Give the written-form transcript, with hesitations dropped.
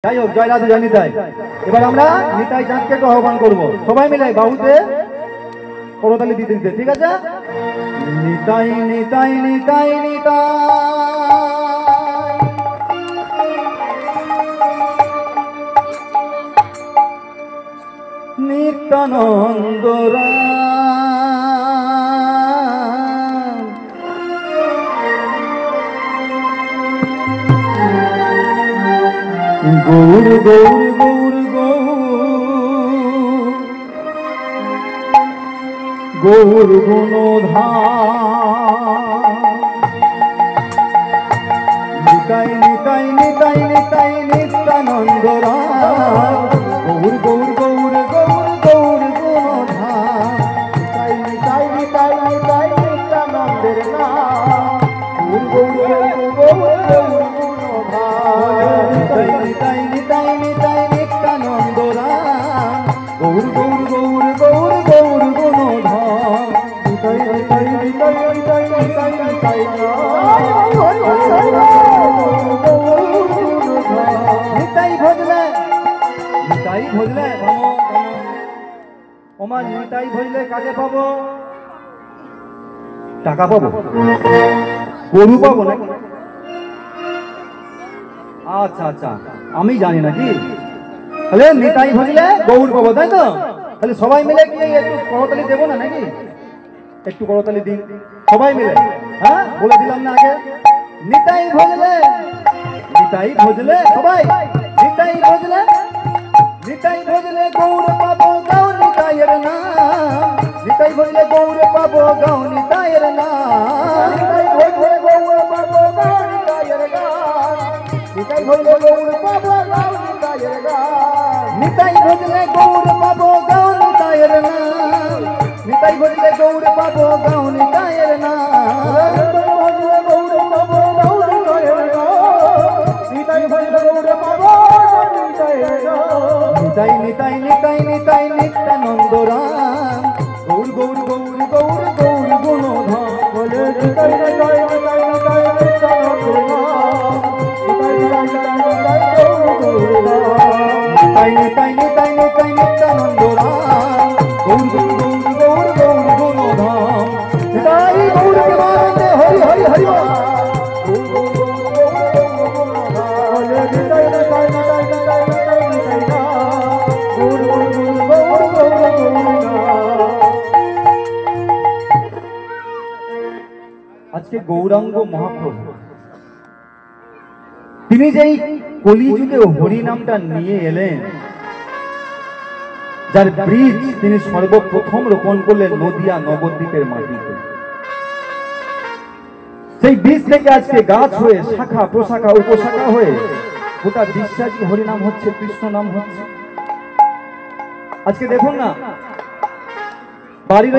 যাই হোক, জয় রাধে, জয় নিতাই। এবার আমরা নিতাই চাঁদকে একটু আহ্বান করবো, সবাই মিলে বাহুতে করতালি দিতে দিতে, ঠিক আছে? নিতাই নিতাই নিতাই নিতাই নিত্যানন্দ গৌর গৌর গৌর গৌর গৌর গুণধাম নিতাই নিতাই নিতাই নিতাই নিত্যানন্দ রাম গৌর গৌর গৌর গৌর গৌর গুণধাম নিতাই নিতাই নিতাই নিতাই নিত্যানন্দের নাম গৌর গৌর গৌর গৌর গুণধাম নিতাই নিতাই নিতাই নিতাই নিত্যানন্দ রাম গৌর গৌর গৌর গৌর গৌর গুণধাম নিতাই নিতাই নিতাই নিতাই নিতাই নিতাই নিতাই ভজলে নিতাই ভজলে ওমা নিতাই ভজলে কাকে পাবো? টাকা পাবো, গরু পাবো নাকি? আচ্ছা আচ্ছা, আমি জানি নাকি। তাহলে নিতাই ভজলে গৌর পাবো, তাই তো? তাহলে সবাই মিলে কি একটু করতালি দেবো না নাকি? একটু করতালি দিন সবাই মিলে। হ্যাঁ, বলে দিলাম না আগে? নিতাই ভজলে সবাই নিতাই ভজলে গৌর পাবো গাও নিতাইয়ের নাম নিতাই ভজলে গৌর পাবো গাও নিতাইয়ের নাম নিতাই ভজলে গৌর পাবো গাও নিতাইয়ের গান নিতাই ভজলে গৌর পাবো গাও নিতাইয়ের গান নিতাই ভজলে গৌর পাবো গাও নিতাইয়ের নাম নিতাই ভজলে গৌর পাবো গাও নিতাইয়ের নাম নিতাই নিতাই নিতাই নিতাই নিত্যানন্দ রাম গৌর গৌর গৌর গৌর গৌর গুণধাম বলে নিতাই নিতাই নিতাই নিতাই নিত্যানন্দ রাম নিতাই নিতাই নিতাই নিতাই নিত্যানন্দ রাম গৌর গৌর গৌর গৌর গৌর গুণধাম নিতাই গৌর কে মারতে হরি হরি হরি আজকে গৌরাঙ্গ মহাপ্রভু তিনি যেই কলিযুগে হরি নামটা নিয়ে এলেন, যার বীজ তিনি সর্বপ্রথম রোপণ করলেন নদিয়া নবদ্বীপের মাটিতে। সেই বীজ থেকে আজকে গাছ হয়ে শাখা প্রশাখা উপশাখা হয়ে গোটা বিশ্বাসী হরিনাম হচ্ছে, কৃষ্ণ নাম হচ্ছে। আজকে দেখুন না, বাড়ির